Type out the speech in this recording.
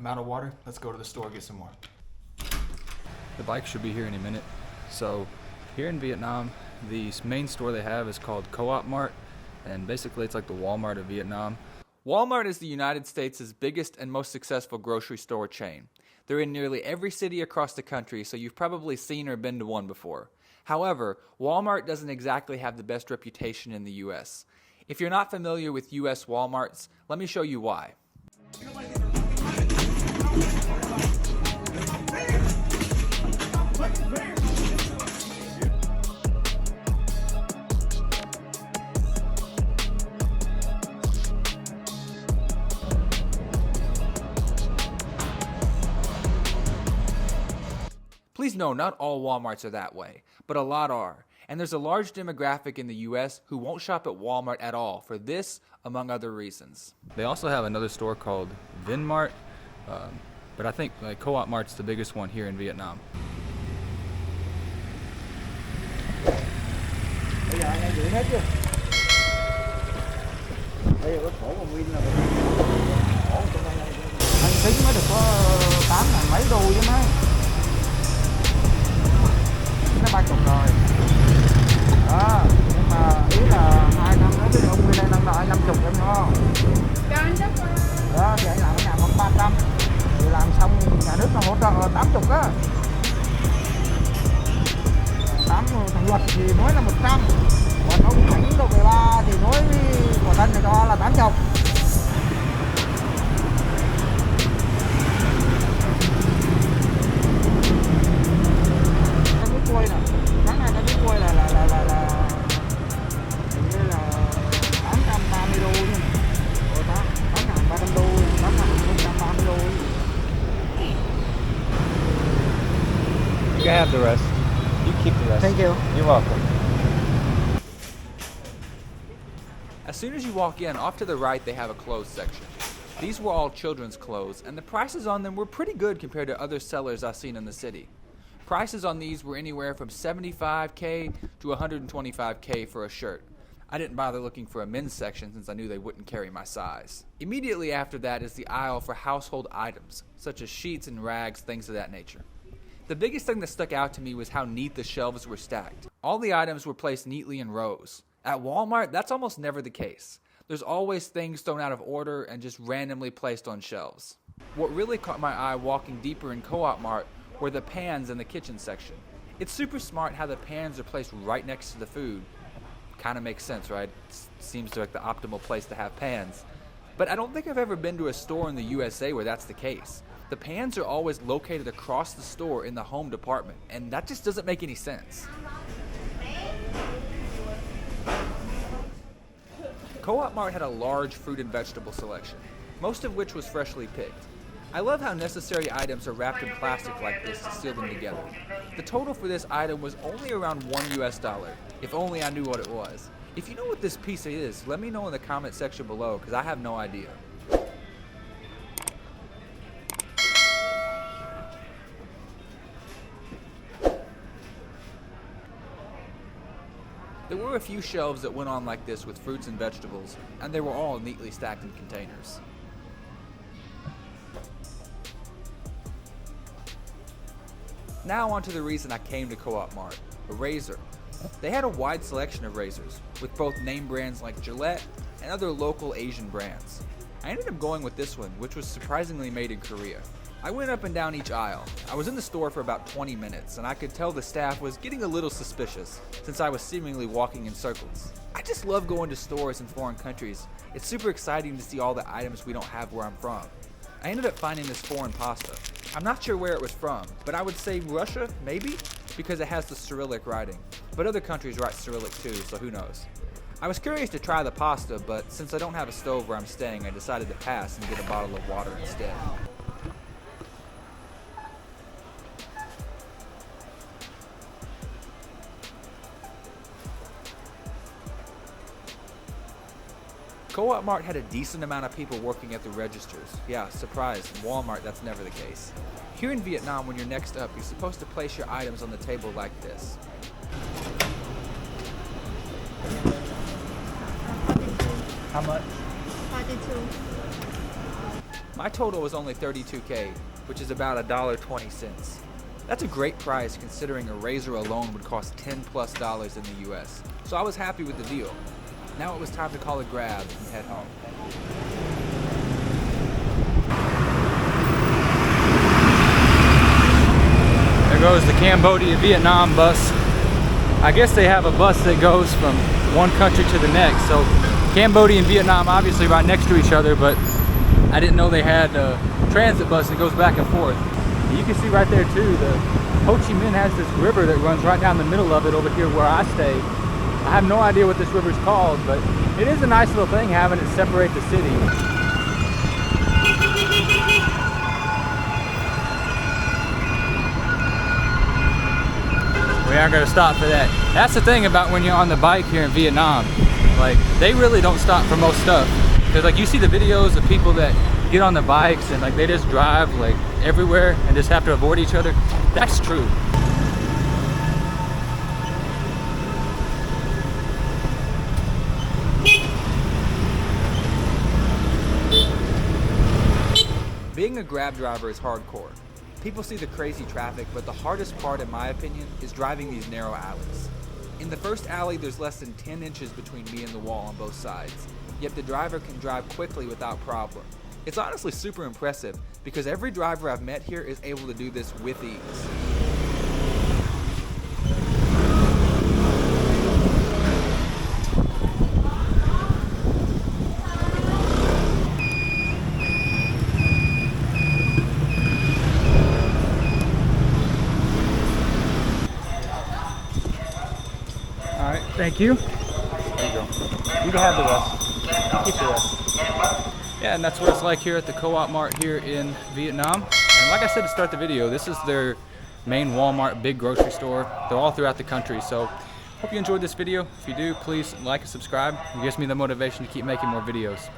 I'm out of water. Let's go to the store, get some more. The bike should be here any minute. So here in Vietnam, the main store they have is called Co-op Mart, and basically it's like the Walmart of Vietnam. Walmart is the United States' biggest and most successful grocery store chain. They're in nearly every city across the country, so you've probably seen or been to one before. However, Walmart doesn't exactly have the best reputation in the US. If you're not familiar with US Walmarts, let me show you why. Please know, not all Walmarts are that way, but a lot are. And there's a large demographic in the US who won't shop at Walmart at all for this, among other reasons. They also have another store called Vinmart, but I think Co-op Mart's the biggest one here in Vietnam. Bây giờ anh em gửi hết chưa? Bây giờ có khổ còn nguyên là khổ trong đây anh tính mới được có 8.000 mấy đô chứ mấy. Nó 30 rồi. Đó, nhưng mà ý là 2 năm nữa cái ông bên đây đang đợi 50 em ngon. Đó, thì anh làm cái nhà khoảng 300. Thì làm xong nhà nước nó hỗ trợ 80 á. 8 thằng luật thì nói là 100. Còn ông Khánh độ 13 thì nói của dân này cho là 80. Cái nước quay nè, tháng này cái nước quay là hình như là 830 đô nhỉ. Rồi 8.300 đô, 8.130 đô. You can have the rest. You keep the rest. Thank you. You're welcome. As soon as you walk in, off to the right they have a clothes section. These were all children's clothes, and the prices on them were pretty good compared to other sellers I've seen in the city. Prices on these were anywhere from $75K to $125K for a shirt. I didn't bother looking for a men's section since I knew they wouldn't carry my size. Immediately after that is the aisle for household items, such as sheets and rags, things of that nature. The biggest thing that stuck out to me was how neat the shelves were stacked. All the items were placed neatly in rows. At Walmart, that's almost never the case. There's always things thrown out of order and just randomly placed on shelves. What really caught my eye walking deeper in Co-op Mart were the pans in the kitchen section. It's super smart how the pans are placed right next to the food. Kind of makes sense, right? Seems like the optimal place to have pans. But I don't think I've ever been to a store in the USA where that's the case. The pans are always located across the store in the home department, and that just doesn't make any sense. Co-op Mart had a large fruit and vegetable selection, most of which was freshly picked. I love how necessary items are wrapped in plastic like this to seal them together. The total for this item was only around $1. If only I knew what it was. If you know what this piece is, let me know in the comment section below, because I have no idea. There were a few shelves that went on like this with fruits and vegetables, and they were all neatly stacked in containers. Now on to the reason I came to Co-op Mart, a razor. They had a wide selection of razors, with both name brands like Gillette and other local Asian brands. I ended up going with this one, which was surprisingly made in Korea. I went up and down each aisle. I was in the store for about 20 minutes, and I could tell the staff was getting a little suspicious, since I was seemingly walking in circles. I just love going to stores in foreign countries. It's super exciting to see all the items we don't have where I'm from. I ended up finding this foreign pasta. I'm not sure where it was from, but I would say Russia, maybe? Because it has the Cyrillic writing. But other countries write Cyrillic too, so who knows. I was curious to try the pasta, but since I don't have a stove where I'm staying, I decided to pass and get a bottle of water instead. Co-op Mart had a decent amount of people working at the registers. Yeah, surprise, in Walmart that's never the case. Here in Vietnam, when you're next up, you're supposed to place your items on the table like this. How much? 42. My total was only $32K, which is about $1.20. That's a great price considering a razor alone would cost $10+ in the US, so I was happy with the deal. Now it was time to call a Grab and head home. There goes the Cambodia-Vietnam bus. I guess they have a bus that goes from one country to the next. So Cambodia and Vietnam obviously right next to each other, but I didn't know they had a transit bus that goes back and forth. You can see right there too, the Ho Chi Minh has this river that runs right down the middle of it over here where I stay. I have no idea what this river's called, but it is a nice little thing having it separate the city. We aren't gonna stop for that. That's the thing about when you're on the bike here in Vietnam. Like, they really don't stop for most stuff. Cause like you see the videos of people that get on the bikes and like they just drive like everywhere and just have to avoid each other. That's true. Being a Grab driver is hardcore. People see the crazy traffic, but the hardest part, in my opinion, is driving these narrow alleys. In the first alley, there's less than 10 inches between me and the wall on both sides, yet the driver can drive quickly without problem. It's honestly super impressive, because every driver I've met here is able to do this with ease. Alright, thank you. There you go. You can have the rest. Keep the rest. Yeah, and that's what it's like here at the Co-op Mart here in Vietnam. And like I said to start the video, this is their main Walmart big grocery store. They're all throughout the country. So hope you enjoyed this video. If you do, please like and subscribe. It gives me the motivation to keep making more videos.